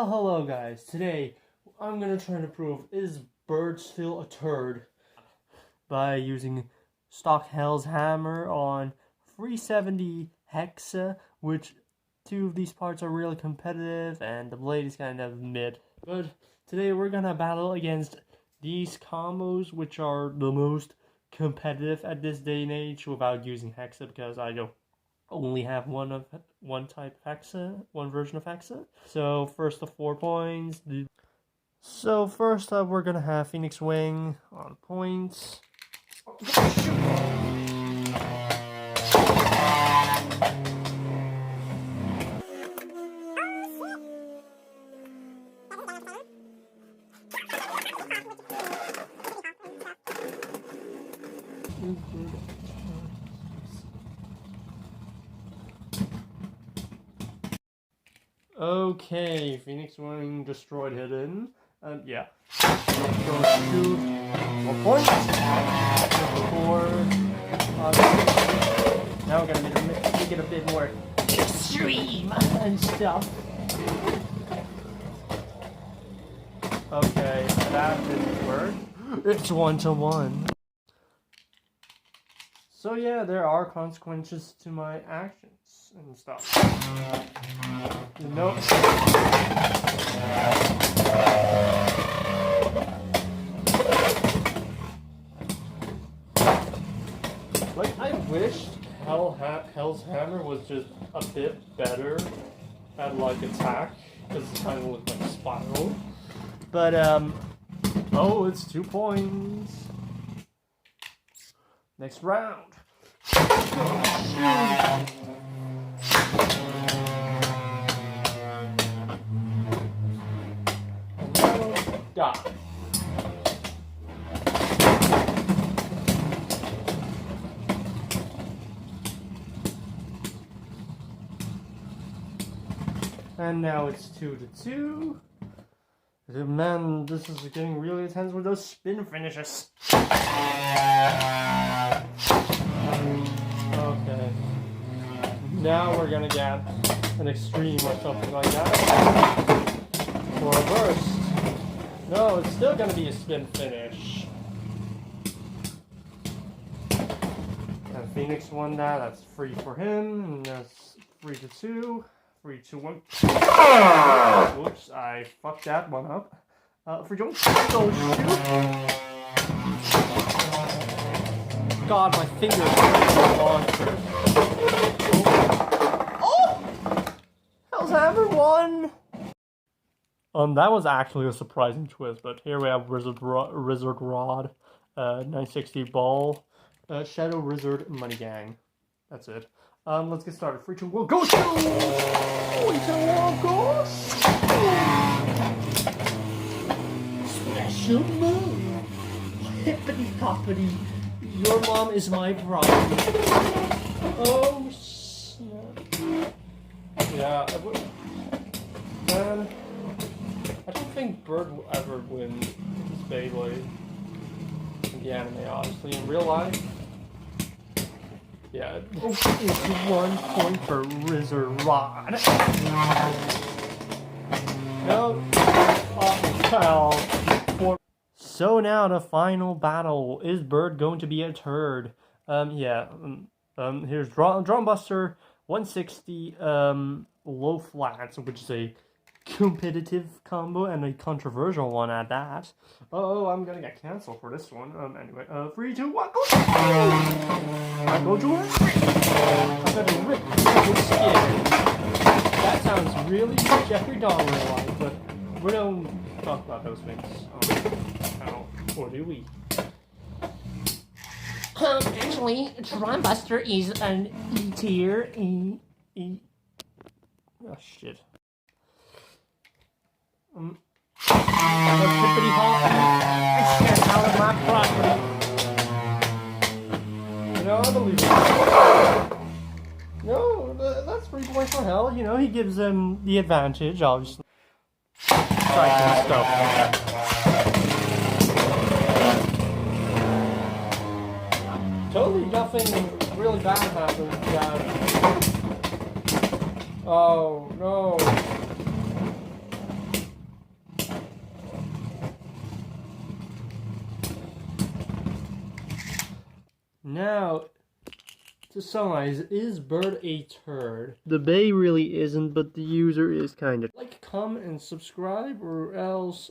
Well, hello guys. Today, I'm gonna try to prove, is bird still a turd? By using stock hellshammer on 370 hexa, which two of these parts are really competitive, and the blade is kind of mid. But today we're gonna battle against these combos, which are the most competitive at this day and age without using hexa, because I don't only have one type of hexa, one version of hexa. So first the 4 points. So first up, we're gonna have Phoenix Wing on points. Okay, Phoenix Wing destroyed hidden. Yeah. Go 2 more points. 4. Now we're gonna make it a bit more extreme and stuff. Okay, that didn't work. It's 1-1. So yeah, there are consequences to my actions and stuff. Nope. Like, I wished hellshammer was just a bit better at, like, attack, because it kind of looked like a spiral. But, oh, it's 2 points. Next round. Die. And now it's 2-2. Man, this is getting really intense with those spin finishes. Okay. Now we're gonna get an extreme or something like that. Or a burst. No, it's still gonna be a spin finish. And Phoenix won that. That's 3 for him. And that's 3-2. 3-2-1. Whoops, I fucked that one up. 3-2-1. Oh, shoot. God, my fingers are monsters. Oh! Hellshammer won! That was actually a surprising twist, but here we have Wizard Rod, 960 ball, Shadow Wizard Money Gang. That's it. Let's get started. 3-2-1, go! Go! Special move! Hippity hoppity. Your mom is my problem. Oh, snap. Yeah, man, I don't think Bird will ever win this Beyblade in the anime, obviously. In real life, yeah, it's 1 point for Wizard Rod. No, hell. So now the final battle. Is Bird going to be a turd? Here's Drum Buster 160 low flats, which is a competitive combo and a controversial one at that. Oh, I'm gonna get canceled for this one. Anyway, 3, 2, 1, go! I go to it. I'm gonna rip the skin. That sounds really Jeffrey Dahmer-like, but we don't talk about those things. Or do we? Actually, Drum Buster is an E tier. Oh shit. I'm a hippity hop. Get out of my property. You know, I believe it. No, that's 3 points for hell. You know, he gives them the advantage, obviously. Try some stuff. Totally nothing really bad happened. Yeah. Oh no. Now, to summarize, is Bird a turd? The Bay really isn't, but the user is kind of. Like, comment, and subscribe, or else